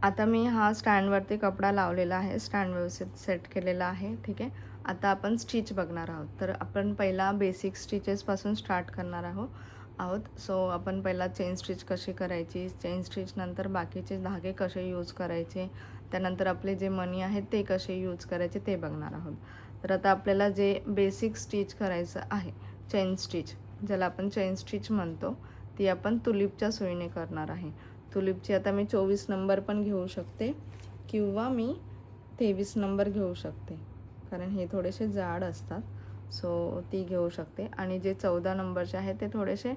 आता मी हा स्टँडवरती कपडा लावलेला आहे, स्टँड व्यवस्थित सेट केलेला आहे. ठीक आहे. आता आपण स्टिच बघणार आहोत. तर आपण पहिला बेसिक स्टिचेसपासून स्टार्ट करणार आहोत. सो आपण पहिला चेन स्टिच कशी करायची, चेन स्टिच नंतर बाकीचे धागे कसे यूज करायचे, त्यानंतर आपले जे मणी आहेत ते कसे यूज करायचे ते बघणार आहोत. तर आता आपल्याला जे बेसिक स्टिच करायचं आहे, चेन स्टिच ज्याला आपण चेन स्टिच म्हणतो, ती आपण तुलिपच्या सुईने करणार आहे. तुलिपची आता मी 24 नंबर पण घेऊ शकते किंवा मी 23 नंबर घेऊ शकते, कारण हे थोडेसे जाड असतात. सो ती घेऊ शकते. आणि जे 14 नंबरचे आहे ते थोडेसे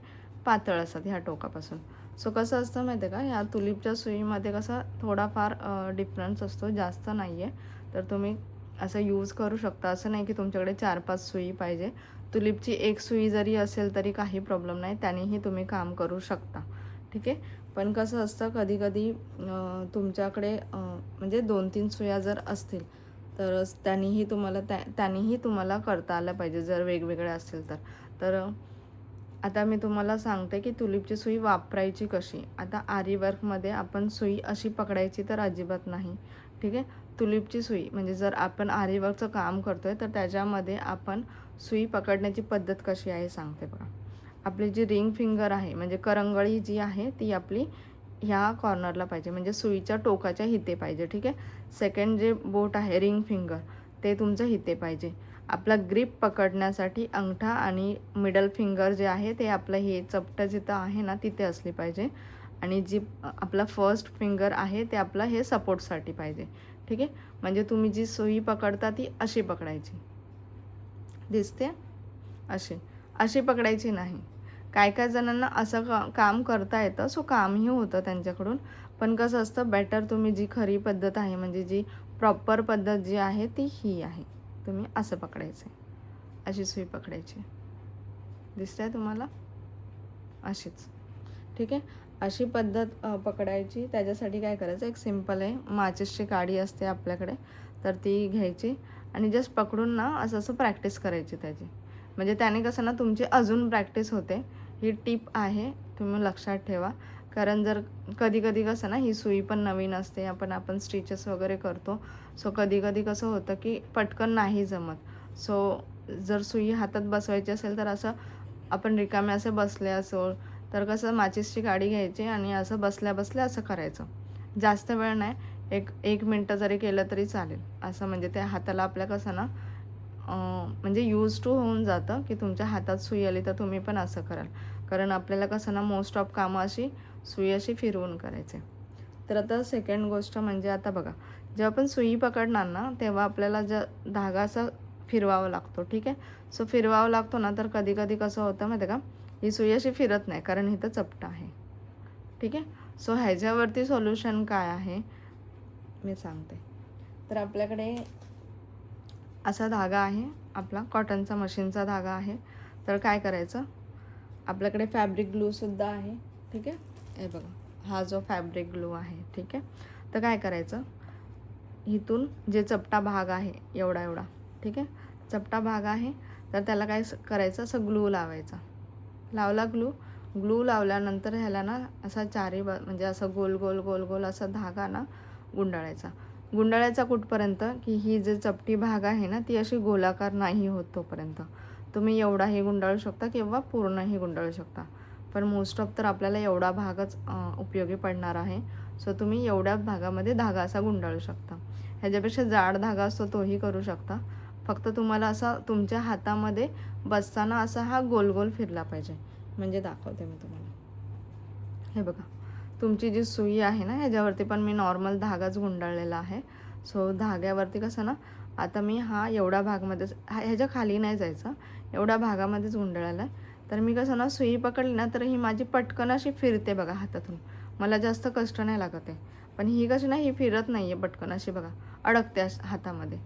पातळ असतात ह्या टोकापासून. सो कसं असतं माहिती आहे का, ह्या तुलिपच्या सुईमध्ये कसं थोडाफार डिफरन्स असतो, जास्त नाही आहे. तर तुम्ही असं यूज करू शकता. असं नाही की तुमच्याकडे 4-5 सुई पाहिजे. तुलिपची एक सुई जरी असेल तरी काही प्रॉब्लेम नाही, त्यानेही तुम्ही काम करू शकता. ठीक आहे. पण कसं असतं कधी-कधी तुमच्याकडे म्हणजे 2-3 सुया जर असतील तर त्यांनीही तुम्हाला करता आलं पाहिजे, जर वेगवेगळ्या असतील तर. तर आता मी तुम्हाला सांगते की तुलिपची सुई वापरायची कशी. आता आरी वर्कमध्ये आपण सुई अशी पकडायची तर अजिबात नाही. ठीक आहे. तुलिपची सुई म्हणजे जर आपण आरी वर्कचं काम करतोय तर त्याच्यामध्ये आपण सुई पकडण्याची पद्धत कशी आहे सांगते बघा. आपली जी रिंग फिंगर आहे म्हणजे करंगळी जी आहे ती आपली ह्या कॉर्नरला पाहिजे, म्हणजे सुईच्या टोकाच्या हिते पाहिजे. ठीक आहे. सेकंड जे बोट आहे रिंग फिंगर ते तुमचं हिते पाहिजे. आपला ग्रिप पकडण्यासाठी अंगठा आणि मिडल फिंगर जे आहे ते आपलं हे चपटं जिथं आहे ना तिथे असली पाहिजे. आणि जी आपला फर्स्ट फिंगर आहे ते आपलं हे सपोर्टसाठी पाहिजे. ठीक आहे. म्हणजे तुम्ही जी सुई पकडता ती अशी पकडायची, दिसते अशी पकडायची नाही. काय काय जणांना असं काम करता येतं, सो कामही होतं त्यांच्याकडून. पण कसं असतं, बेटर तुम्ही जी खरी पद्धत आहे म्हणजे जी प्रॉपर पद्धत जी आहे ती ही आहे. तुम्ही असं पकडायचं आहे, अशी सुई पकडायची. दिसते तुम्हाला अशीच. ठीक आहे. अशी पद्धत पकडायची. त्याच्यासाठी काय करायचं, एक सिम्पल आहे, माचिसची काडी असते आपल्याकडे, तर ती घ्यायची आणि जस्ट पकडून ना असं असं प्रॅक्टिस करायची त्याची. म्हणजे त्याने कसं ना तुमची अजून प्रॅक्टिस होते. ही टिप आहे, तुम्ही लक्षात ठेवा. कारण जर कधी कधी कसं ना ही सुई पण नवीन असते, आपण स्टिचेस वगैरे करतो. सो कधी कधी कसं होतं की पटकन नाही जमत. सो जर सुई हातात बसवायची असेल तर असं आपण रिकामे असे बसले असो तर कसं माचिसची काडी घ्यायची आणि असं बसल्या बसल्या असं करायचं. जास्त वेळ नाही, एक मिनटं जरी केलं तरी चालेल. असं म्हणजे त्या हाताला आपल्या कसं ना म्हणजे यूज टू होऊन जातं की तुमच्या हातात सुई आली तर तुम्ही पण असं कराल. कारण आपल्याला कसं ना मोस्ट ऑफ कामं अशी सुई अशी फिरवून करायचे. तर आता सेकंड गोष्ट म्हणजे आता बघा, जेव्हा आपण सुई पकडणार ना तेव्हा आपल्याला धागा असा फिरवावा लागतो. ठीक आहे. सो फिरवावा लागतो ना, तर कधी कधी कसं होतं माहिती आहे का, ही सुई अशी फिरत नाही कारण इथं चपटा आहे. ठीक आहे. सो ह्याच्यावरती सोल्युशन काय आहे मी सांगते. तर आपल्याकडे असा धागा आहे, आपला कॉटनचा मशीनचा धागा आहे. तर काय करायचं, आपल्याकडे फॅब्रिक ग्लूसुद्धा आहे. ठीक आहे. हे बघा, हा जो फॅब्रिक ग्लू आहे. ठीक आहे. तर काय करायचं, इथून जे चपटा भाग आहे एवढा एवढा, ठीक आहे, चपटा भाग आहे, तर त्याला काय करायचं, असं ग्लू लावायचा. लावला ग्लू लावल्यानंतर ह्याला ना असा म्हणजे असं गोल गोल गोल गोल असा धागा ना गुंडाळायचा कुठपर्यंत की ही जे चपटी भाग आहे ना ती अशी गोलाकार नाही होत तोपर्यंत. तुम्ही एवढाही गुंडाळू शकता किंवा पूर्णही गुंडाळू शकता, पण मोस्ट ऑफ तर आपल्याला एवढा भागच उपयोगी पडणार आहे. सो तुम्ही एवढ्या भागामध्ये धागा असा गुंडाळू शकता. ह्याच्यापेक्षा जाड धागा असतो तोही करू शकता. फक्त तुम्हाला असा तुमच्या हातामध्ये बसताना असा हा गोल गोल फिरला पाहिजे. म्हणजे दाखवते मी तुम्हाला. हे बघा, तुमची जी सुई आहे ना ह्याच्यावरती पण मी नॉर्मल धागाच गुंडाळलेला आहे. सो धाग्यावरती कसं ना, आता मी हा एवढा भागमध्येच ह्याच्या खाली नाही जायचं, एवढ्या भागामध्येच गुंडाळलेला आहे. तर मी कसं ना सुई पकडली ना तर ही माझी पटकन अशी फिरते बघा हातातून, मला जास्त कष्ट नाही लागत आहे. पण ही कशी ना ही फिरत नाही आहे पटकन, अशी बघा अडकते, हातामध्ये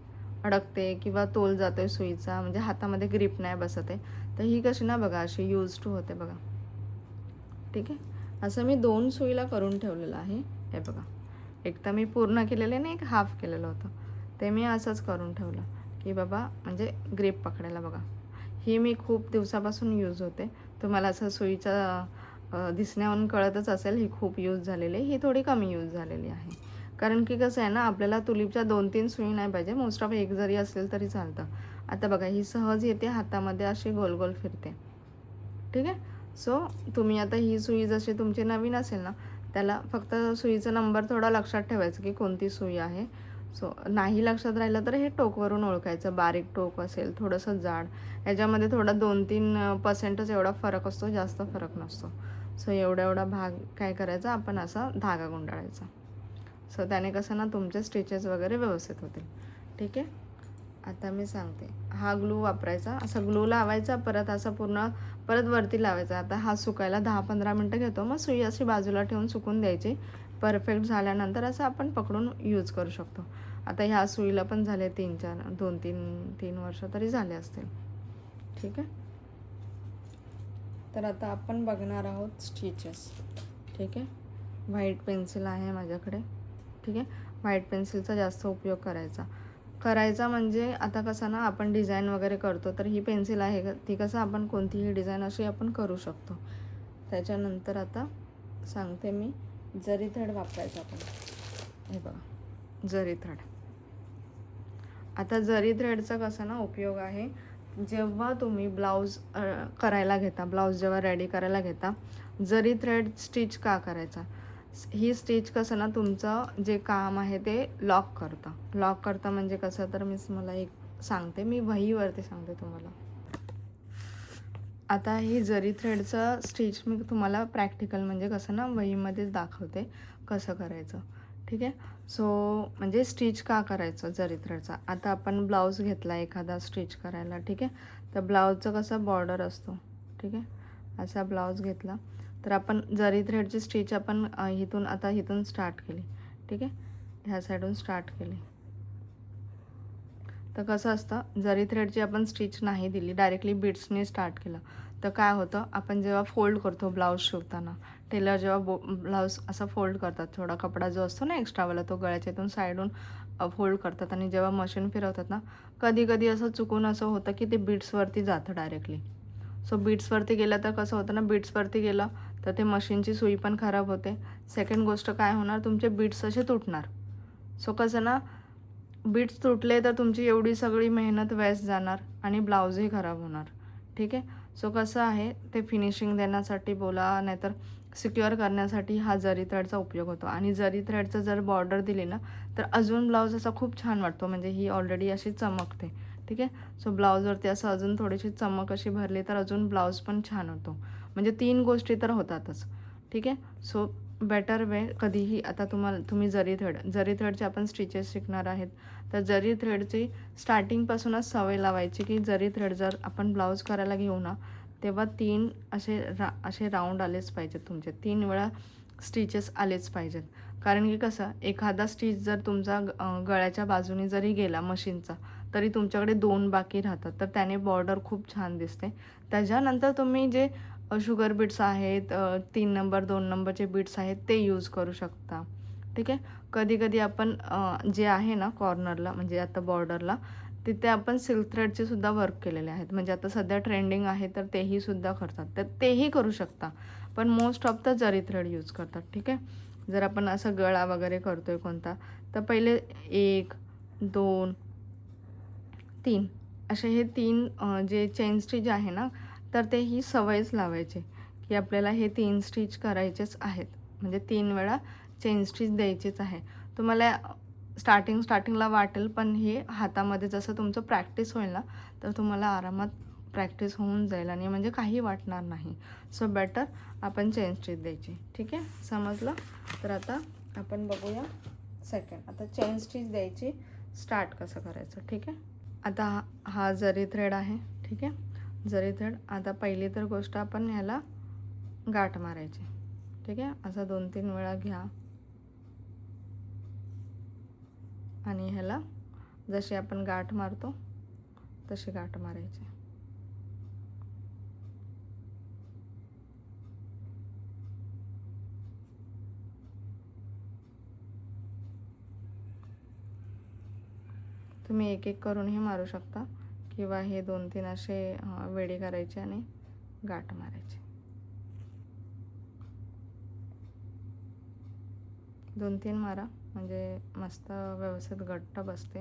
अडकते किंवा तोल जातोय सुईचा, म्हणजे हातामध्ये ग्रिप नाही बसत आहे. तर ही कशी ना बघा अशी यूज टू होते बघा. ठीक आहे. असं मी 2 सुईला करून ठेवलेलं आहे. हे बघा, एक तर मी पूर्ण केलेले नाही, एक हाफ केलेलं होतं, ते मी असंच करून ठेवलं की बाबा म्हणजे ग्रिप पकडायला. बघा, ही मी खूप दिवसापासून यूज होते. तुम्हाला असं सुईचा दिसण्यावरून कळतच असेल ही खूप यूज झालेली आहे, ही थोडी कमी यूज झालेली आहे. कारण की कसं आहे ना, आपल्याला तुलीपच्या 2-3 सुई नाही पाहिजे, मोस्ट ऑफ एक जरी असेल तरी चालतं. आता बघा ही सहज येते हातामध्ये, अशी गोल गोल फिरते. ठीक आहे. सो तुम्ही आता ही सुई जशी तुमची नवीन असेल ना, त्याला फक्त सुईचा नंबर थोडा लक्षात ठेवायचा की कोणती सुई आहे. सो नाही लक्षात राहिलं तर हे टोकवरून ओळखायचं. बारीक टोक असेल, थोडंसं जाड, याच्यामध्ये थोडा 2-3% एवढा फरक असतो, जास्त फरक नसतो. सो एवढा भाग काय करायचा, आपण असा धागा गुंडाळायचा. सो त्याने कसं ना तुमचे स्टिचेस वगैरे व्यवस्थित होतील. ठीक आहे. आता मी सांगते, हा ग्लू वापरायचा, असा ग्लू लावायचा, परत असा पूर्ण परत वरती लावायचा. आता हा सुकायला 10-15 मिनटं घेतो, मग सुई अशी बाजूला ठेवून सुकून द्यायची. परफेक्ट झाल्यानंतर असं आपण पकडून यूज करू शकतो. आता ह्या सुईला पण झाले 2-3 वर्ष तरी झाले असतील. ठीक आहे. तर आता आपण बघणार आहोत स्टिचेस. ठीक आहे. व्हाईट पेन्सिल आहे माझ्याकडे. ठीक आहे. व्हाईट पेन्सिलचा जास्त उपयोग करायचा म्हणजे आता कसं ना, आपण डिझाईन वगैरे करतो, तर ही पेन्सिल आहे ती कसं आपण कोणतीही डिझाईन अशी आपण करू शकतो. त्याच्यानंतर आता सांगते मी, जरी थ्रेड वापरायचा आपण. हे बघा, जरी थ्रेड. आता जरी थ्रेडचा कसा ना उपयोग आहे, जेव्हा तुम्ही ब्लाऊज करायला घेता, ब्लाऊज जेव्हा रेडी करायला घेता, जरी थ्रेड स्टिच का करायचा, ही स्टिच कसं ना तुमचं जे काम आहे ते लॉक करतं म्हणजे कसं, तर मी मला एक सांगते, मी वहीवरती सांगते तुम्हाला. आता ही जरी थ्रेडचं स्टिच मी तुम्हाला प्रॅक्टिकल म्हणजे कसं ना वहीमध्येच दाखवते कसं करायचं. ठीक आहे. सो म्हणजे स्टिच का करायचं जरी थ्रेडचा. आता आपण ब्लाऊज घेतला एखादा स्टिच करायला. ठीक आहे. तर ब्लाऊजचं कसं बॉर्डर असतो. ठीक आहे. असा ब्लाऊज घेतला तर आपण जरी थ्रेडची स्टिच आपण इथून स्टार्ट केली. ठीक आहे. ह्या साईडून स्टार्ट केली तर कसं असतं, जरी थ्रेडची आपण स्टिच नाही दिली, डायरेक्टली बीड्सने स्टार्ट केलं तर काय होतं, आपण जेव्हा फोल्ड करतो ब्लाऊज शिवताना, टेलर जेव्हा ब्लाऊज असा फोल्ड करतात, थोडा कपडा जो असतो ना एक्स्ट्रावाला तो गळ्याच्या इथून साईडून फोल्ड करतात आणि जेव्हा मशीन फिरवतात ना, कधी कधी असं चुकून असं होतं की ते बीड्सवरती जातं डायरेक्टली. सो बीड्सवरती गेलं तर कसं होतं ना, बीड्सवरती गेलं तर ते मशीनची सुई पण खराब होते. सेकंड गोष्ट काय होणार, तुमचे बीड्स असे तुटणार. सो कसं ना, बीट्स तुटले तर तुमची एवढी सगळी मेहनत वेस्ट जाणार आणि ब्लाऊजही खराब होणार. ठीक आहे. सो कसं आहे, ते फिनिशिंग देण्यासाठी बोला, नाहीतर सिक्युअर करण्यासाठी हा जरी थ्रेडचा उपयोग होतो. आणि जरी थ्रेडचं जर बॉर्डर दिली ना, तर अजून ब्लाऊज असा खूप छान वाटतो, म्हणजे ही ऑलरेडी अशी चमकते. ठीक आहे. सो ब्लाऊजवरती असं अजून थोडीशी चमक अशी भरली तर अजून ब्लाऊज पण छान होतो. म्हणजे 3 गोष्टी तर होतातच. ठीक आहे. सो बेटर वे कधीही, आता तुम्ही जरी थ्रेडचे आपण स्टिचेस शिकणार आहेत, तर जरी थ्रेडची स्टार्टिंगपासूनच सवय लावायची की जरी थ्रेड जर आपण ब्लाऊज करायला घेऊ ना, तेव्हा 3 असे राऊंड आलेच पाहिजेत तुमचे, 3 वेळा स्टिचेस आलेच पाहिजेत. कारण की कसं, एखादा स्टिच जर तुमचा गळ्याच्या बाजूने जरी गेला मशीनचा, तरी तुमच्याकडे 2 बाकी राहतात, तर त्याने बॉर्डर खूप छान दिसते. त्याच्यानंतर तुम्ही जे शुगर बीट्स आहेत, 3 नंबर 2 नंबरचे बीट्स आहेत ते यूज करू शकता. ठीक आहे. कधी कधी आपण जे आहे ना कॉर्नरला, म्हणजे आता बॉर्डरला, तिथे आपण सिल्क थ्रेडचे सुद्धा वर्क केलेले आहेत. म्हणजे आता सध्या ट्रेंडिंग आहे तर तेही सुद्धा करतात, तर तेही करू शकता. पण मोस्ट ऑफ द जरी थ्रेड यूज करतात. ठीक आहे. जर आपण असं गळा वगैरे करतोय कोणता, तर पहिले 1, 2, 3 असे हे 3 जे चेन स्टिच आहे ना, तर ते ही सवयच लावायची की आपल्याला हे 3 स्टिच करायचेच आहेत. म्हणजे 3 वेळा चेन स्टिच द्यायचीच आहे. तुम्हाला स्टार्टिंगला वाटेल, पण हे हातामध्ये जसं तुमचं प्रॅक्टिस होईल ना, तर तुम्हाला आरामात प्रॅक्टिस होऊन जाईल आणि म्हणजे काही वाटणार नाही. सो बेटर आपण चेन स्टिच द्यायची. ठीक आहे. समजलं. तर आता आपण बघूया सेकंड. आता चेन स्टिच द्यायची स्टार्ट कसं करायचं. ठीक आहे. आता हा जरी थ्रेड आहे. ठीक आहे. जरी थ्रेड, आता पहिली तर गोष्ट आपण ह्याला गाठ मारायची. ठीक आहे. असा 2-3 वेळा घ्या आणि ह्याला जशी आपण गाठ मारतो तशी गाठ मारायची. तुम्ही एक एक करूनही मारू शकता किंवा हे 2-3 असे वेडी करायचे आणि गाठ मारायची. 2-3 मारा म्हणजे मस्त व्यवस्थित घट्ट बसते.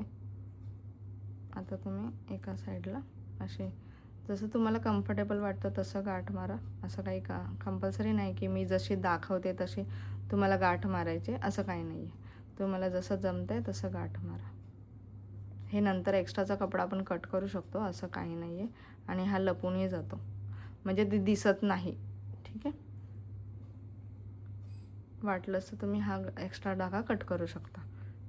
आता तुम्ही एका साईडला असे जसं तुम्हाला कम्फर्टेबल वाटतं तसं गाठ मारा. असं काही कंपल्सरी नाही की मी जशी दाखवते तशी तुम्हाला गाठ मारायची, असं काही नाही आहे. तुम्हाला जसं जमतं आहे तसं गाठ मारा. हे नंतर एक्स्ट्राचा कपडा आपण कट करू शकतो, असं काही नाही आहे. आणि हा लपूनही जातो म्हणजे ते दिसत नाही. ठीक आहे, वाटलंच तर तुम्ही हा एक्स्ट्रा धागा कट करू शकता.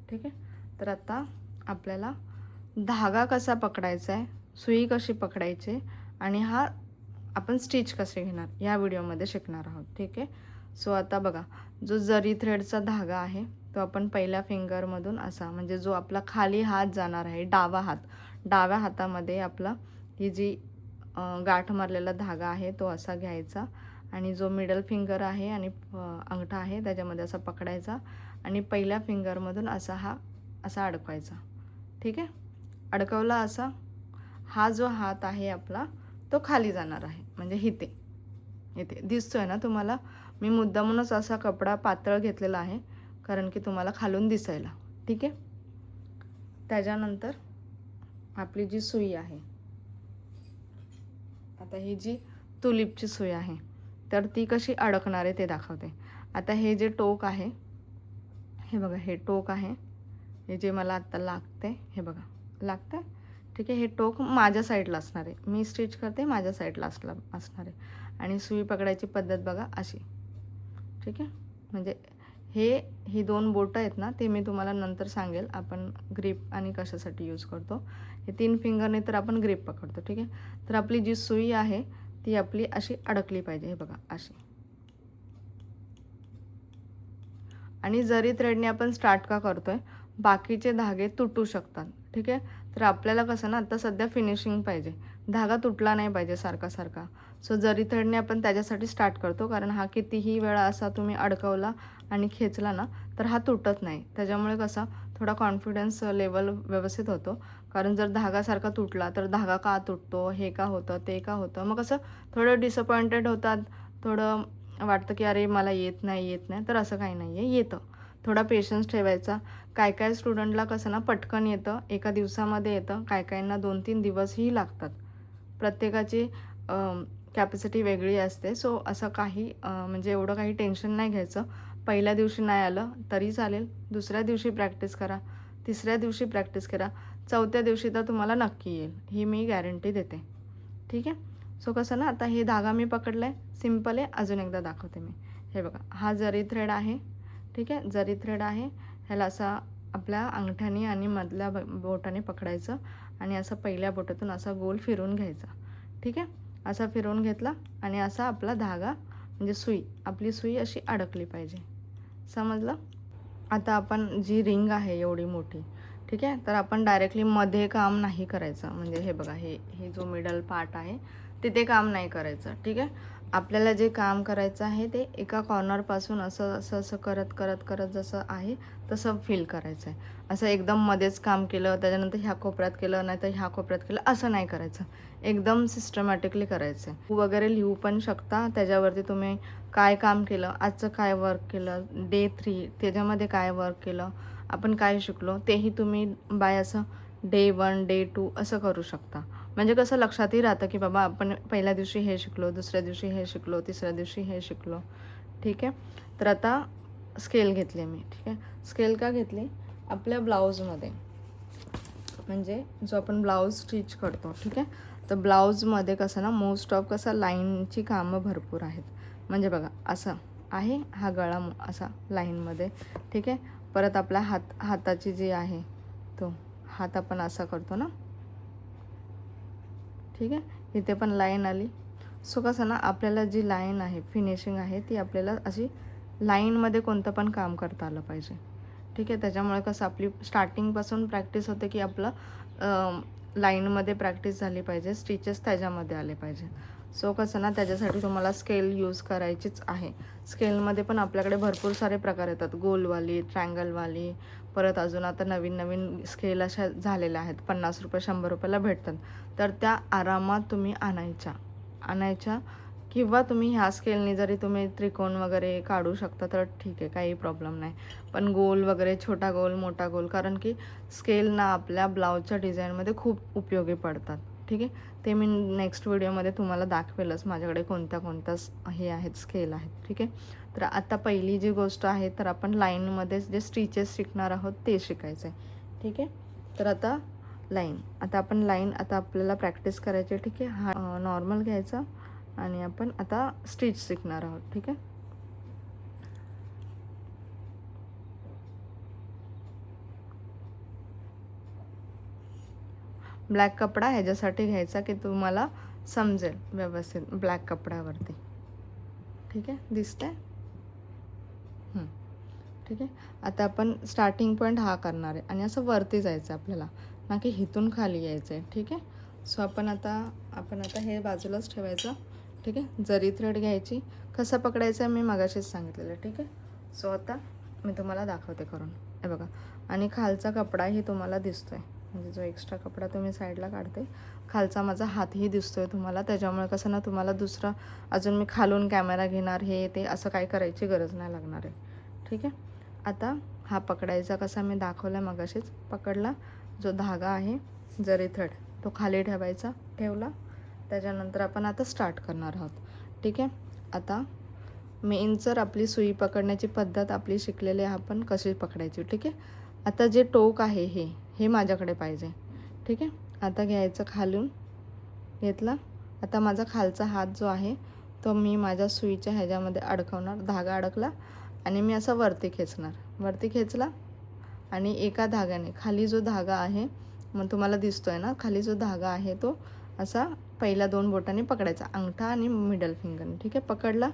ठीक आहे, तर आता आपल्याला धागा कसा पकडायचा आहे, सुई कशी पकडायची आणि हा आपण स्टिच कसे घेणार या व्हिडिओमध्ये शिकणार आहोत. ठीक आहे, सो आता बघा, जो जरी थ्रेडचा धागा आहे तो आपण पहिल्या फिंगरमधून असा म्हणजे जो आपला खाली हात जाणार आहे, डाव्या हातामध्ये आपला ही जी गाठ मारलेला धागा आहे तो असा घ्यायचा आणि जो मिडल फिंगर आहे आणि अंगठा आहे त्याच्यामध्ये असा पकडायचा आणि पहिल्या फिंगरमधून असा अडकवायचा. ठीक आहे, अडकवला असा, हा जो हात आहे आपला तो खाली जाणार आहे म्हणजे इथे दिसतोय ना तुम्हाला. मी मुद्दामूनच असा कपडा पातळ घेतलेला आहे कारण की तुम्हाला खालून दिसायला. ठीक आहे, त्याच्यानंतर आपली जी सुई आहे, आता ही जी तुलिपची सुई आहे तर ती कशी अडकणार आहे ते दाखवते. आता हे जे टोक आहे, हे बघा, हे टोक आहे, हे जे मला आत्ता लागते, हे बघा लागतं. ठीक आहे, हे टोक माझ्या साईडला असणार आहे, मी स्टिच करते माझ्या साईडला असणार आहे. आणि सुई पकडायची पद्धत बघा अशी. ठीक आहे, म्हणजे ही 2 बोटं आहेत ना, ते मी तुम्हाला नंतर सांगेल आपण ग्रीप आणि कशासाठी यूज करतो. हे 3 फिंगरने तर आपण ग्रीप पकडतो. ठीक आहे, तर आपली जी सुई आहे ती आपली अशी अडकली पाहिजे, हे बघा अशी. आणि जरी थ्रेडने आपण स्टार्ट का करतोय, बाकीचे धागे तुटू शकतात. ठीक आहे, तर आपल्याला कसं ना आता सध्या फिनिशिंग पाहिजे, धागा तुटला नाही पाहिजे सारखा. सो जरी थ्रेडने आपण त्याच्यासाठी स्टार्ट करतो, कारण हा कितीही वेळा असा तुम्ही अडकवला आणि खेचला ना तर हा तुटत नाही. त्याच्यामुळे कसा थोडा कॉन्फिडन्स लेवल व्यवस्थित होतो. कारण जर धागा सारखा तुटला तर धागा का तुटतो, हे का होतं, ते का होतं, मग कसं थोडं डिसअपॉइंटेड होतात, थोडं वाटतं की अरे मला येत नाही. तर असं काही नाही आहे, येतं. थोडा पेशन्स ठेवायचा. काय स्टुडंटला कसं ना पटकन येतं, एका दिवसामध्ये येतं, काहींना 2-3 दिवसही लागतात. प्रत्येकाची कॅपॅसिटी वेगळी असते. सो असं काही म्हणजे एवढं काही टेन्शन नाही घ्यायचं. पहिल्या दिवशी नाही आलं तरी चालेल, दुसऱ्या दिवशी प्रॅक्टिस करा, तिसऱ्या दिवशी प्रॅक्टिस करा, चौथ्या दिवशी तर तुम्हाला नक्की येईल, ही मी गॅरंटी देते. ठीक आहे, सो कसं ना आता हे धागा मी पकडला आहे, सिम्पल आहे. अजून एकदा दाखवते मी. हे बघा, हा जरी थ्रेड आहे. ठीक आहे, जरी थ्रेड आहे, ह्याला असा आपल्या अंगठ्याने आणि मधल्या बोटाने पकडायचं आणि असं पहिल्या बोटातून असा गोल फिरून घ्यायचा. ठीक आहे, असा फिरवून घेतला आणि असा आपला धागा म्हणजे आपली सुई अशी अडकली पाहिजे. समजलं? आता आपण जी रिंग आहे एवढी मोठी, ठीक आहे, तर आपण डायरेक्टली मध्ये काम नाही करायचं. म्हणजे हे बघा, हे जो मिडल पार्ट आहे तिथे काम नाही करायचं. ठीक आहे, आपल्याला जे काम करायचं आहे ते एका कॉर्नरपासून असं करत जसं आहे तसं फील करायचं आहे. असं एकदम मध्येच काम केलं त्याच्यानंतर ह्या कोपऱ्यात केलं नाही तर ह्या कोपऱ्यात केलं असं नाही करायचं, एकदम सिस्टमॅटिकली करायचं आहे. वगैरे लिहू पण शकता त्याच्यावरती तुम्ही काय काम केलं, आजचं काय वर्क केलं, डे 3 त्याच्यामध्ये काय वर्क केलं, आपण काय शिकलो तेही तुम्ही बाय असं डे 1 डे 2 असं करू शकता. म्हणजे कसं लक्षातही राहतं की बाबा आपण पहिल्या दिवशी हे शिकलो, दुसऱ्या दिवशी हे शिकलो, तिसऱ्या दिवशी हे शिकलो. ठीक आहे, तर आता स्केल घेतली मी. ठीक आहे, स्केल का घेतली, आपल्या ब्लाऊजमध्ये म्हणजे जो आपण ब्लाऊज स्टिच करतो. ठीक आहे, तर ब्लाऊजमध्ये कसं ना मोस्ट ऑफ कसं लाईनची कामं भरपूर आहेत. म्हणजे बघा असं आहे, हा गळा असा लाईनमध्ये. ठीक आहे, परत आपला हाताची जी आहे तो हात आपण असा करतो ना. ठीक आहे, इथे पण लाईन आली. सो कसं ना आपल्याला जी लाईन आहे फिनिशिंग आहे ती आपल्याला अशी लाईनमध्ये कोणतं पण काम करता आलं पाहिजे. ठीक आहे, त्याच्यामुळे कसं आपली स्टार्टिंगपासून प्रॅक्टिस होते की आपलं लाईनमध्ये प्रॅक्टिस झाली पाहिजे, स्टिचेस त्याच्यामध्ये आले पाहिजे. सो कसं ना त्याच्यासाठी तुम्हाला स्केल यूज करायचीच आहे. स्केलमध्ये पण आपल्याकडे भरपूर सारे प्रकार येतात, गोलवाली, ट्रँगलवाली, परत अजून आता नवीन स्केल अशा झालेल्या आहेत, 50 रुपये 100 रुपयाला भेटतात. तर त्या आरामात तुम्ही आणायच्या किंवा तुम्ही ह्या स्केलने जरी तुम्ही त्रिकोण वगैरे काढू शकता तर ठीक आहे, काही प्रॉब्लेम नाही. पण गोल वगैरे, छोटा गोल, मोठा गोल, कारण की स्केल ना आपल्या ब्लाऊजच्या डिझाईनमध्ये खूप उपयोगी पडतात. ठीक आहे, ते मी नेक्स्ट व्हिडिओमध्ये तुम्हाला दाखवेलच माझ्याकडे कोणत्या कोणत्या हे आहेत, स्केल आहेत. ठीक आहे, तर आता पहिली जी गोष्ट आहे तर आपण लाईनमध्ये जे स्टिचेस शिकणार आहोत ते शिकायचं आहे. ठीक आहे, तर आता आपण लाईन आता आपल्याला प्रॅक्टिस करायची आहे. ठीक आहे, हा नॉर्मल घ्यायचा आणि आपण आता स्टिच शिकणार आहोत. ठीक आहे, ब्लॅक कपडा ह्याच्यासाठी घ्यायचा की तुम्हाला समजेल व्यवस्थित ब्लॅक कपड्यावरती. ठीक आहे, दिसतंय. ठीक आहे, आता आपण स्टार्टिंग पॉईंट हा करणार आहे आणि असं वरती जायचं आपल्याला, ना की हिथून खाली यायचं आहे. ठीक आहे, सो आपण आता हे बाजूलाच ठेवायचं. ठीक आहे, जरी थ्रेड घ्यायची, कसं पकडायचं आहे मी मगाशीच सांगितलेलं आहे. ठीक आहे, सो आता मी तुम्हाला दाखवते करून. हे बघा, आणि खालचा कपडाही तुम्हाला दिसतो आहे, म्हणजे जो एक्स्ट्रा कपडा तुम्ही साईडला काढते, खालचा माझा हातही दिसतो आहे तुम्हाला. त्याच्यामुळे कसं ना तुम्हाला दुसरं अजून मी खालून कॅमेरा घेणार हे ते असं काही करायची गरज नाही लागणार आहे. ठीक आहे, आता हा पकडायचा कसा मी दाखवला मगाशीच. पकडला, जो धागा आहे जरी थ्रेड तो खाली ठेवला. त्याच्यानंतर आपण आता स्टार्ट करणार आहोत. ठीक आहे, आता मेन जर आपली सुई पकडण्याची पद्धत आपली शिकलेली आहे आपण कशी पकडायची. ठीक आहे, आता जे टोक आहे हे माझ्याकडे पाहिजे. ठीक आहे, आता घ्यायचं खालून, घेतला. आता माझा खालचा हात जो आहे तो मी माझ्या सुईच्या ह्याच्यामध्ये अडकवणार, धागा अडकला आणि मी असं वरती खेचला आणि एका धाग्याने खाली जो धागा आहे मग तुम्हाला दिसतोय ना, खाली जो धागा आहे तो असा पहिल्या 2 बोटांनी पकडायचा, अंगठा आणि मिडल फिंगरने. ठीक आहे, पकडला.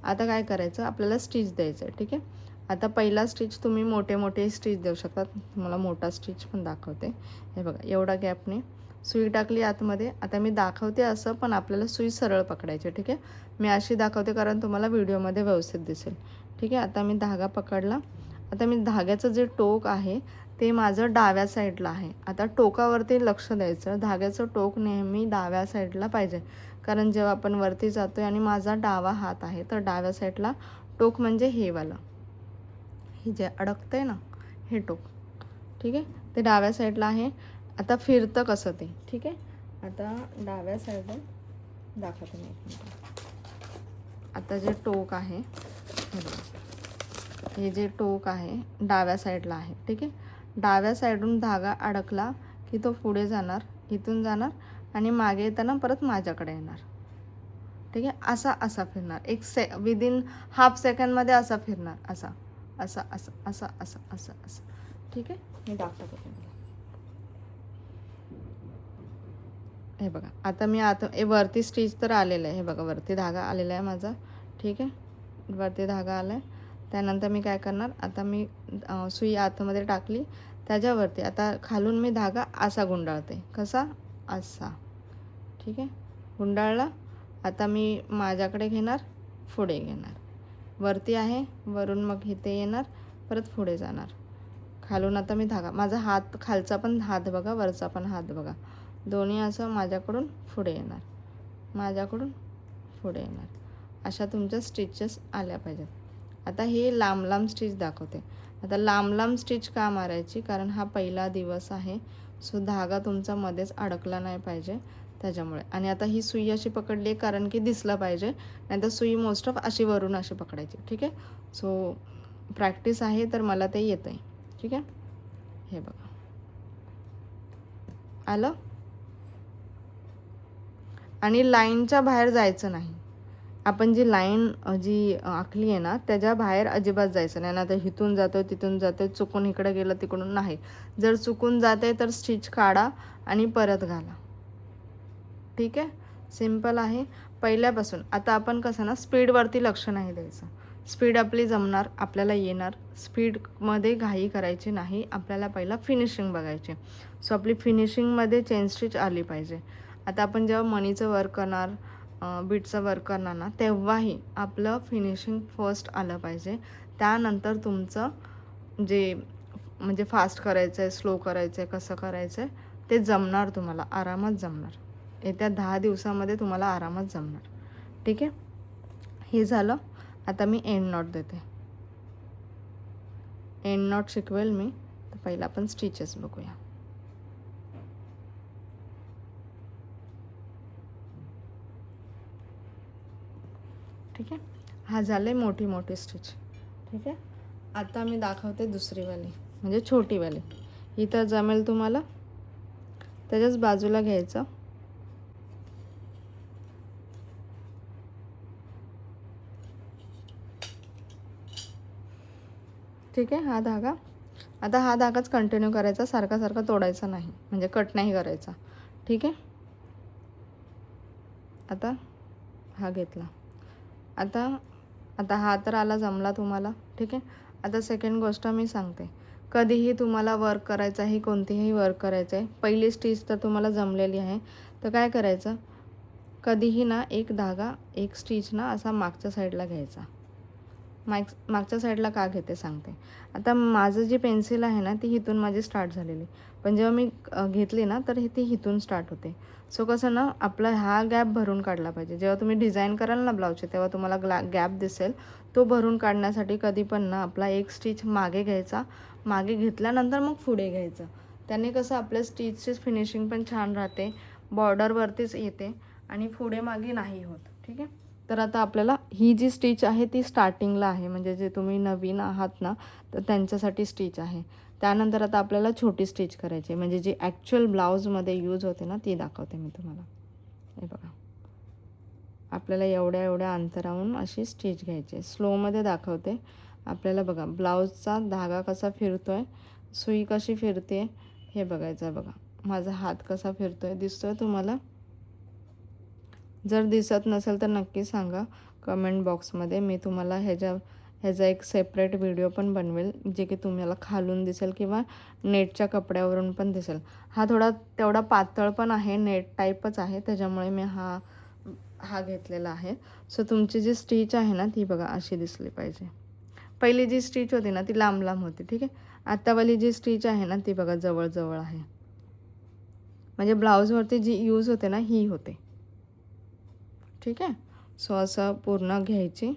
आता काय करायचं, आपल्याला स्टिच द्यायचं आहे. ठीक आहे, आता पहिला स्टिच तुम्ही मोठे स्टिच देऊ शकतात. तुम्हाला मोठा स्टिच पण दाखवते. हे बघा, एवढा गॅपने सुई टाकली आतमध्ये. आता मी दाखवते असं, पण आपल्याला सुई सरळ पकडायची. ठीक आहे, मी अशी दाखवते कारण तुम्हाला व्हिडिओमध्ये व्यवस्थित दिसेल. ठीक आहे, आता मी धागा पकडला. आता मी धाग्याचं जे टोक आहे ते माझं डाव्या साईडला आहे. आता टोकावरती लक्ष द्यायचं, धाग्याचं टोक नेहमी डाव्या साईडला पाहिजे, कारण जेव्हा आपण वरती जातो आहे आणि माझा डावा हात आहे तर डाव्या साईडला टोक म्हणजे हे वालं, हे जे अडकतं आहे ना हे टोक. ठीक आहे, ते डाव्या साईडला आहे. आता फिरतं कसं ते. ठीक आहे, आता डाव्या साईडला दाखवते मी एक मिनिट. आता जे टोक आहे हे जे टोक आहे डाव्या साईडला आहे. ठीक आहे, डाव्या साईडून धागा अडकला की तो पुढे जाणार, इथून जाणार आणि मागे येताना परत माझ्याकडे येणार. ठीक आहे, असा फिरणार, विदिन हाफ सेकंडमध्ये असा फिरणार, असं. ठीक आहे, मी दाखवते तुम्हाला. हे बघा, आता मी वरती स्टिच तर आलेलं आहे. हे बघा, वरती धागा आलेला आहे माझा. ठीक आहे, वरती धागा आला आहे. त्यानंतर मी काय करणार, आता मी सुई आतमध्ये टाकली, त्याच्यावरती आता खालून मी धागा असा गुंडाळते. कसा, असा. ठीक आहे, गुंडाळला. आता मी माझ्याकडे घेणार, पुढे घेणार, वरती आहे, वरून मग इथे येणार, परत पुढे जाणार, खालून आता मी धागा, माझा हात खालचा पण हात बघा, वरचा पण हात बघा, दोन्ही असं माझ्याकडून पुढे येणार, माझ्याकडून पुढे येणार. अशा तुमच्या स्टिचेस आल्या पाहिजेत. आता हे लांब स्टिच दाखवते. आता लांब स्टिच का मारायची, कारण हा पहिला दिवस आहे, सो धागा तुमचा मध्येच अडकला नाही पाहिजे त्याच्यामुळे. आणि आता ही सुई अशी पकडली आहे कारण की दिसलं पाहिजे, नाहीतर सुई मोस्ट ऑफ अशी वरून अशी पकडायची. ठीक आहे, सो प्रॅक्टिस आहे तर मला ते येतं आहे. ठीक आहे, हे बघा आलं. आणि लाईनच्या बाहेर जायचं नाही. आपण जी लाईन जी आखली आहे ना त्याच्या बाहेर अजिबात जायचं नाही. ना तर इथून जातो तिथून जातो, चुकून इकडे गेलं तिकडून नाही. जर चुकून जाते तर स्टिच काढा आणि परत घाला. ठीक आहे, सिम्पल आहे पहिल्यापासून. आता आपण कसं ना स्पीडवरती लक्ष नाही द्यायचं. स्पीड आपली जमणार, आपल्याला येणार. स्पीडमध्ये घाई करायची नाही, आपल्याला पहिला फिनिशिंग बघायची. सो आपली फिनिशिंगमध्ये चेन स्टिच आली पाहिजे. आता आपण जेव्हा मणीचं वर्क करणार, बीटचं वर्क करणार ना, तेव्हाही आपलं फिनिशिंग फर्स्ट आलं पाहिजे. त्यानंतर तुमचं जे म्हणजे फास्ट करायचं आहे, स्लो करायचं आहे, कसं करायचं आहे ते जमणार, तुम्हाला आरामात जमणार. येत्या 10 दिवसामध्ये तुम्हाला आरामात जमणार. ठीक आहे. हे झालं. आता मी एंड नॉट देते. एंड नॉट शिकवेल मी. तर पहिला आपण स्टिचेस बघूया. ठीक आहे, हा झाले मोठी मोठी स्टिच. ठीक आहे, आता मी दाखवते दुसरीवाली म्हणजे छोटीवाली. इथं जमेल तुम्हाला, त्याच्याच बाजूला घ्यायचं. ठीक आहे, हा धागा. आता हा धागाच कंटिन्यू करायचा, सारखा सारखा तोडायचा नाही, म्हणजे कट नाही करायचा. ठीक आहे, आता हा घेतला. आता हा तर आला, जमला तुम्हाला. ठीक आहे, आता सेकंड गोष्ट मी सांगते. कधीही तुम्हाला वर्क करायचं आहे, कोणतीही वर्क करायचं आहे, पहिली स्टिच तर तुम्हाला जमलेली आहे, तर काय करायचं, कधीही ना एक धागा एक स्टिच ना असा मागच्या साईडला घ्यायचा. मागच्या साईडला का घेते सांगते. आता माझं जी पेन्सिल आहे ना ती इथून माझी स्टार्ट झालेली, पण जेव्हा मी घेतली ना तर ती इथून स्टार्ट होते. सो कसं ना आपला हा गॅप भरून काढला पाहिजे. जेव्हा तुम्ही डिझाईन कराल ना ब्लाऊजचे तेव्हा तुम्हाला गॅप दिसेल. तो भरून काढण्यासाठी कधी पण ना आपला एक स्टिच मागे घ्यायचा, मागे घेतल्यानंतर मग पुढे घ्यायचं. त्याने कसं आपल्या स्टिचची फिनिशिंग पण छान राहते, बॉर्डरवरतीच येते आणि पुढे मागे नाही होत. ठीक आहे, तर आता आपल्याला ही जी स्टिच आहे ती स्टार्टिंगला आहे, म्हणजे जे तुम्ही नवीन आहात ना तर त्यांच्यासाठी स्टिच आहे. त्यानंतर आता आपल्याला छोटी स्टिच करायची आहे, म्हणजे जी ॲक्च्युअल ब्लाऊजमध्ये यूज होते ना ती दाखवते मी तुम्हाला. हे बघा, आपल्याला एवढ्या एवढ्या अंतरावरून अशी स्टिच घ्यायची. स्लोमध्ये दाखवते आपल्याला. बघा ब्लाऊजचा धागा कसा फिरतो आहे, सुई कशी फिरते हे बघायचं आहे. बघा माझा हात कसा फिरतो आहे, दिसतो आहे तुम्हाला? जर दिसत नसेल तर नक्की सांगा कमेंट बॉक्समध्ये. मी तुम्हाला ह्याचा एक सेपरेट व्हिडिओ पण बनवेल, जे की तुम्हाला खालून दिसेल किंवा नेटच्या कपड्यावरून पण दिसेल. हा तेवढा पातळ पण आहे, नेट टाईपच आहे, त्याच्यामुळे मी हा घेतलेला आहे. सो तुमची जी स्टिच आहे ना ती बघा अशी दिसली पाहिजे. पहिली जी स्टिच होती ना ती लांब लांब होती. ठीक आहे, आत्तावाली जी स्टिच आहे ना ती बघा जवळ आहे, म्हणजे ब्लाऊजवरती जी यूज होते ना ही होते. ठीक आहे, सो असं पूर्ण घ्यायची.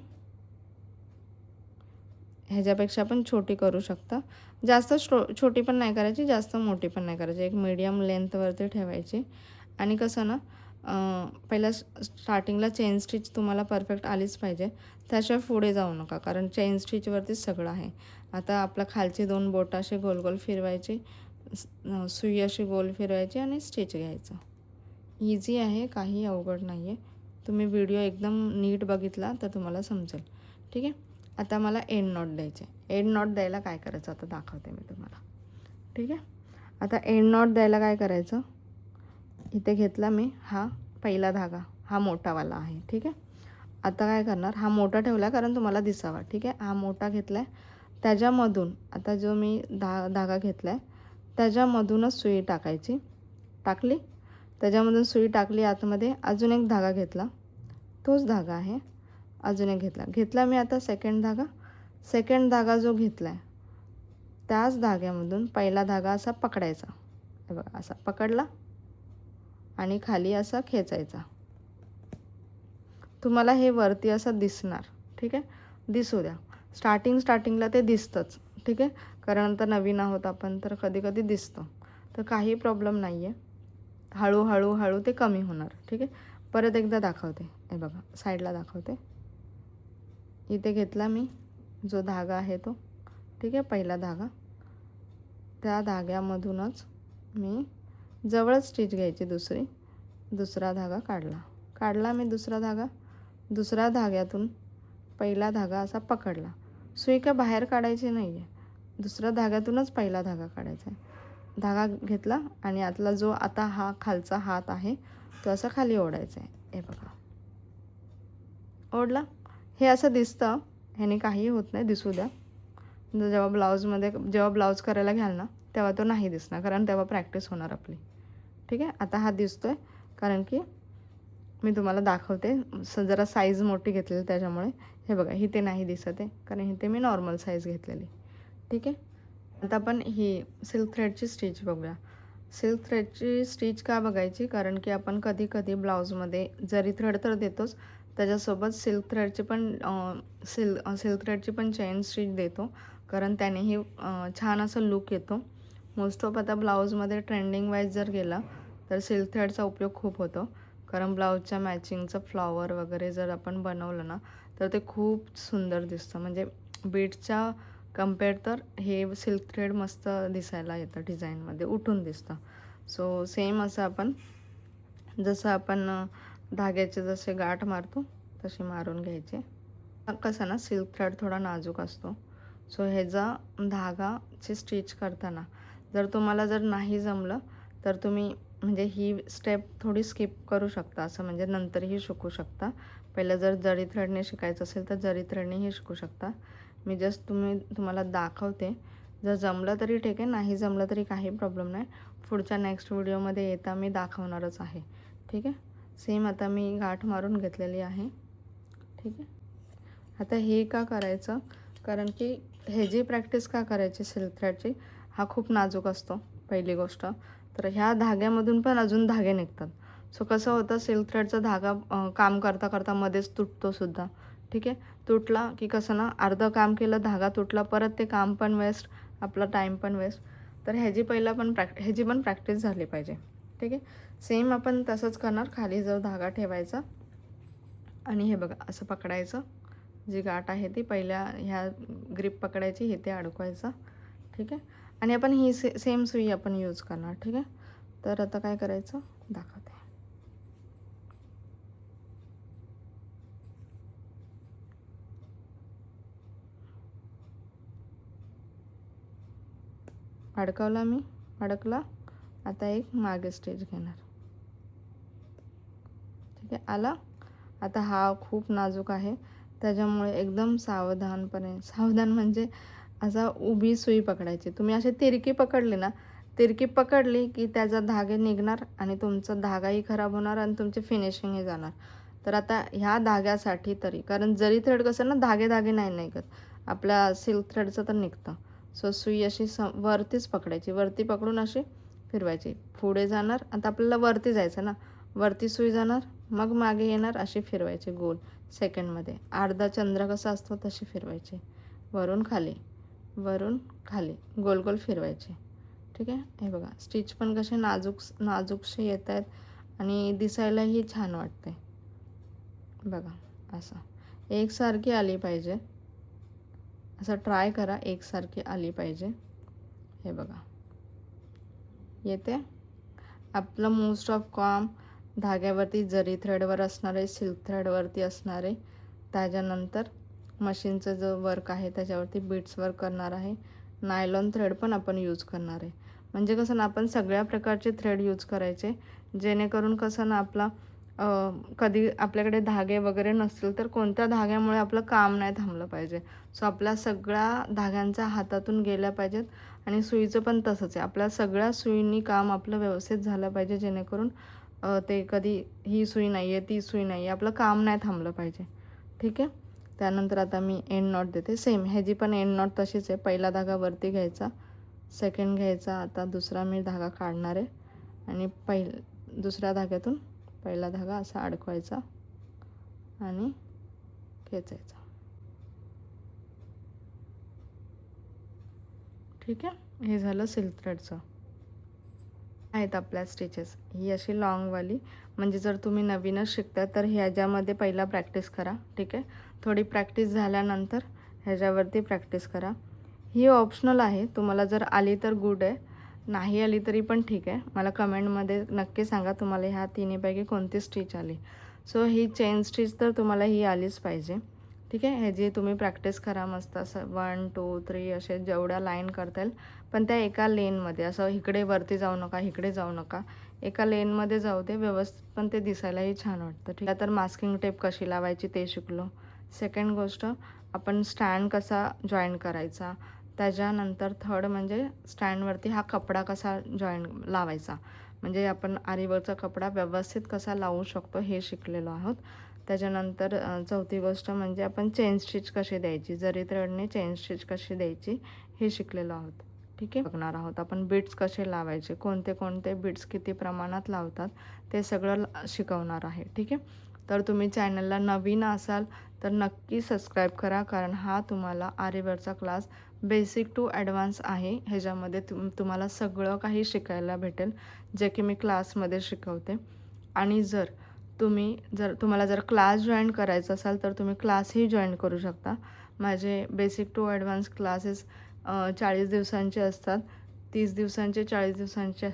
ह्याच्यापेक्षा पण छोटी करू शकता. जास्त छोटी पण नाही करायची, जास्त मोठी पण नाही करायची. एक मीडियम लेंथवरती ठेवायची. आणि कसं ना पहिला स्टार्टिंगला चेन स्टिच तुम्हाला परफेक्ट आलीच पाहिजे, त्याशिवाय पुढे जाऊ नका, कारण चेन स्टिचवरतीच सगळं आहे. आता आपला खालची 2 बोटं असे गोल गोल फिरवायची, सुई अशी गोल फिरवायची आणि स्टिच घ्यायचं. इझी आहे, काही अवघड नाही आहे. तुम्ही व्हिडिओ एकदम नीट बघितला तर तुम्हाला समजेल. ठीक आहे, आता मला एंड नॉट द्यायचे. एंड नॉट द्यायला काय करायचं आता दाखवते मी तुम्हाला. ठीक आहे, आता एंड नॉट द्यायला काय करायचं, इथे घेतला मी हा पहिला धागा, हा मोठावाला आहे. ठीक आहे, आता काय करणार, हा मोठा ठेवला कारण तुम्हाला दिसावा. ठीक आहे, हा मोठा घेतला आहे, त्याच्यामधून आता जो मी धागा घेतला आहे त्याच्यामधूनच सुई टाकायची. टाकली, त्याच्यामधून सुई टाकली आतमध्ये, अजून एक धागा घेतला, तोच धागा आहे, अजून एक घेतला मी. आता सेकंड धागा जो घेतला आहे त्याच धाग्यामधून पहिला धागा असा पकडायचा. हे बघा असा पकडला आणि खाली असा खेचायचा. तुम्हाला हे वरती असं दिसणार. ठीक आहे, दिसू द्या. स्टार्टिंगला ते दिसतंच. ठीक आहे, कारण नंतर नवीन आहोत आपण तर कधी कधी दिसतं, तर काही प्रॉब्लेम नाही आहे. हळूहळू ते कमी होणार. ठीक आहे, परत एकदा दाखवते. हे बघा साईडला दाखवते. इथे घेतला मी जो धागा आहे तो. ठीक आहे, पहिला धागा, त्या धाग्यामधूनच मी जवळच स्टिच घ्यायची दुसरा धागा काढला मी दुसऱ्या धाग्यातून पहिला धागा असा पकडला. सुई का बाहेर काढायची नाही आहे, दुसऱ्या धाग्यातूनच पहिला धागा काढायचा आहे. धागा घेतला आणि आतला जो आता हा खालचा हात आहे तो असा खाली ओढायचा आहे. हे बघा ओढला. हे असं दिसतं, ह्याने काही होत नाही, दिसू द्या. जेव्हा ब्लाऊज करायला घ्याल ना तेव्हा तो नाही दिसणार, कारण तेव्हा प्रॅक्टिस होणार आपली. ठीक आहे, आता हा दिसतोय कारण की मी तुम्हाला दाखवते. जरा साईज मोठी घेतलेली त्याच्यामुळे. हे बघा इथे नाही दिसत आहे, कारण इथे मी नॉर्मल साईज घेतलेली. ठीक आहे, आता आपण ही सिल्क थ्रेडची स्टिच बघूया. सिल्क थ्रेडची स्टिच का बघायची, कारण की आपण कधी कधी ब्लाऊजमध्ये जरी थ्रेड तर देतोच, त्याच्यासोबत सिल्क थ्रेडची पण चेन स्टिच देतो, कारण त्यानेही छान असं लूक येतो. मोस्ट ऑफ आता ब्लाऊजमध्ये ट्रेंडिंग वाईज जर गेला तर सिल्क थ्रेडचा उपयोग खूप होतो, कारण ब्लाऊजच्या मॅचिंगचं फ्लॉवर वगैरे जर आपण बनवलं ना तर ते खूप सुंदर दिसतं. म्हणजे बीड्सच्या कम्पेअर तर हे सिल्क थ्रेड मस्त दिसायला येतं, डिझाईनमध्ये उठून दिसतं. सो सेम असं आपण जसं आपण धाग्याचे जसे गाठ मारतो तसे मारून घ्यायचे. कसं ना सिल्क थ्रेड थोडा नाजूक असतो, सो ह्याचा धागाची स्टिच करताना जर नाही जमलं तर तुम्ही म्हणजे ही स्टेप थोडी स्किप करू शकता, असं म्हणजे नंतरही शिकू शकता. पहिलं जर जरी थ्रेडने शिकायचं असेल तर जरी थ्रेडनेही शिकू शकता. मी जस्ट तुम्हाला दाखवते. जर जमलं तरी ठीक आहे, नाही जमलं तरी काही प्रॉब्लेम नाही. पुढच्या नेक्स्ट व्हिडिओमध्ये येता मी दाखवणारच आहे. ठीक आहे. सेम आता मी गाठ मारून घेतलेली आहे. ठीक आहे. आता हे का करायचं, कारण की ह्याची प्रॅक्टिस का करायची सिल्क थ्रेडची, हा खूप नाजूक असतो पहिली गोष्ट. तर ह्या धाग्यामधून पण अजून धागे निघतात. सो कसं होतं, सिल्क थ्रेडचा धागा काम करता करता मध्येच तुटतो सुद्धा. ठीक आहे. तुटला की कसं ना, अर्धं काम केलं, धागा तुटला, परत ते काम पण वेस्ट, आपला टाईम पण वेस्ट. तर ह्याची पण प्रॅक्टिस झाली पाहिजे. ठीक आहे. सेम आपण तसंच करणार. खाली जर धागा ठेवायचा आणि हे बघा असं पकडायचं, जी गाठ आहे ती पहिल्या ह्या ग्रिप पकडायची, हे ते अडकवायचं. ठीक आहे. आणि आपण ही सेम सुई आपण यूज करणार. ठीक आहे. तर आता काय करायचं दाखवते. अडकवला मी, अडकला. आता एक मागे स्टिच घेणार. ठीक आहे. आला. आता हा खूप नाजूक आहे, त्याच्यामुळे एकदम सावधान म्हणजे असा उभी सुई पकडायची. तुम्ही अशी तिरकी पकडली की त्याचा धागे निघणार आणि तुमचा धागाही खराब होणार आणि तुमची फिनिशिंगही जाणार. तर आता ह्या धाग्यासाठी तरी, कारण जरी थ्रेड कसं ना धागे नाही निघत, आपल्या सिल्क थ्रेडचं तर निघतं. सो सुई अशी वरतीच पकडायची, वरती पकडून अशी फिरवायची. पुढे जाणार, आता आपल्याला वरती जायचं ना, वरती सुई जाणार, मग मागे येणार, अशी फिरवायची गोल सेकंडमध्ये. अर्धा चंद्र कसा असतो तशी फिरवायची, वरून खाली गोल गोल फिरवायचे. ठीक आहे. हे बघा स्टिच पण कसे नाजूकसे येत आहेत आणि दिसायलाही छान वाटते. बघा असं एकसारखी आली पाहिजे, असं ट्राय करा, एकसारखी आली पाहिजे. हे बघा येते. आपलं मोस्ट ऑफ काम धाग्यावरती, जरी थ्रेडवर असणारे, सिल्क थ्रेडवरती असणारे, त्याच्यानंतर मशीनचं जो वर्क आहे त्याच्यावरती बीट्स वर्क करणार आहे. नायलॉन थ्रेड पण आपण यूज करणार आहे. म्हणजे कसं ना, आपण सगळ्या प्रकारचे थ्रेड यूज करायचे, जेणेकरून कसं ना, आपला कधी आपल्याकडे धागे वगैरे नसतील तर कोणत्या धाग्यामुळे आपलं काम नाही थांबलं पाहिजे. सो आपल्या सगळ्या धाग्यांच्या हातातून गेल्या पाहिजेत. आणि सुईचं पण तसंच आहे, आपल्या सगळ्या सुईंनी काम आपलं व्यवस्थित झालं पाहिजे, जेणेकरून ते कधी ही सुई नाही आहे, ती सुई नाही आहे, आपलं काम नाही थांबलं पाहिजे. ठीक आहे. त्यानंतर आता मी एंड नॉट देते. सेम ह्याची पण एंड नॉट तशीच आहे. पहिला धागा वरती घ्यायचा, सेकंड घ्यायचा. आता दुसरा मी धागा काढणार आहे आणि दुसऱ्या धाग्यातून पहिला धागा असा अडकवायचा आणि खेचायचा. ठीक आहे. हे झालं सिल्क थ्रेडचं. आहेत आपल्या स्टिचेस ही अशी लॉंगवाली. म्हणजे जर तुम्ही नवीनच शिकता तर ह्याच्यामध्ये पहिला प्रॅक्टिस करा. ठीक आहे. थोडी प्रॅक्टिस झाल्यानंतर ह्याच्यावरती प्रॅक्टिस करा. ही ऑप्शनल आहे, तुम्हाला जर आली तर गुड आहे, नाही आली तरी पण ठीक आहे. मला कमेंटमध्ये नक्की सांगा तुम्हाला ह्या तिन्हीपैकी कोणती स्टिच आली. सो ही चेन स्टिच तर तुम्हाला ही आलीच पाहिजे. ठीक आहे. ह्याची तुम्ही प्रॅक्टिस करा मस्त, असं 1 2 3 असे जेवढ्या लाईन करता येईल, पण त्या एका लेनमध्ये, असं इकडे वरती जाऊ नका, इकडे जाऊ नका, एका लेनमध्ये जाऊ दे व्यवस्थित, पण ते दिसायलाही छान वाटतं. ठीक आहे. तर मास्किंग टेप कशी लावायची ते शिकलो. सेकंड गोष्ट, आपण स्टँड कसा जॉईन करायचा. त्याच्यानंतर थर्ड म्हणजे स्टँडवरती हा कपडा कसा लावायचा, म्हणजे आपण आरीवरचा कपडा व्यवस्थित कसा लावू शकतो हे शिकलेलो आहोत. त्याच्यानंतर चौथी गोष्ट म्हणजे आपण चेन स्टिच कशी द्यायची, जरी थ्रेडने चेन स्टिच कशी द्यायची हे शिकलेलो आहोत. ठीक आहे. बघणार आहोत आपण बीट्स कसे लावायचे, कोणते बीट्स किती प्रमाणात लावतात ते सगळं शिकवणार आहे. ठीक आहे. तर तुम्ही चॅनलला नवीन असाल तर नक्की सबस्क्राईब करा, कारण हा तुम्हाला आरीवरचा क्लास बेसिक टू ॲडव्हान्स आहे. ह्याच्यामध्ये तुम्हाला सगळं काही शिकायला भेटेल जे की मी क्लासमध्ये शिकवते. आणि जर तुम्हाला जर क्लास जॉईन करायचा असाल तर तुम्ही क्लासही जॉईन करू शकता. माझे बेसिक टू ॲडव्हान्स क्लासेस 40 दिवसांचे असतात, 30 दिवसांचे, 40 दिवसांचे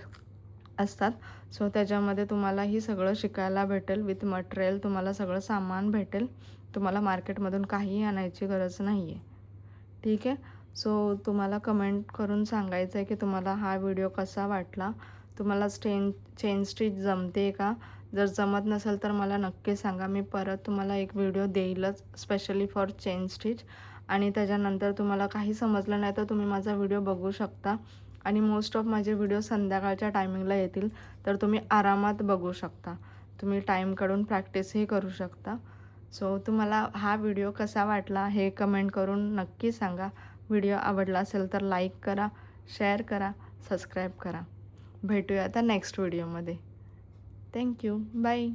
असतात. सो त्याच्यामध्ये तुम्हालाही सगळं शिकायला भेटेल. विथ मटेरियल तुम्हाला सगळं सामान भेटेल. तुम्हाला मार्केटमधून काहीही आणायची गरज नाही आहे. ठीक आहे. सो तुम्हाला कमेंट करून सांगायचं आहे की तुम्हाला हा व्हिडिओ कसा वाटला. तुम्हाला चेन स्टिच जमते का? जर जमत नसेल तर मला नक्की सांगा. मी परत तुम्हाला एक व्हिडिओ देईलच स्पेशली फॉर चेन स्टिच. आणि त्याच्यानंतर तुम्हाला काही समजलं नाही तर तुम्ही माझा व्हिडिओ बघू शकता. आणि मोस्ट ऑफ माझे व्हिडिओ संध्याकाळच्या टायमिंगला येतील, तर तुम्ही आरामात बघू शकता. तुम्ही टाईम काढून प्रॅक्टिसही करू शकता. सो तुम्हाला हा व्हिडिओ कसा वाटला हे कमेंट करून नक्की सांगा. व्हिडिओ आवडला असेल तर लाईक करा, शेअर करा, सबस्क्राईब करा. भेटूया आता नेक्स्ट व्हिडिओमध्ये. थँक्यू. बाय.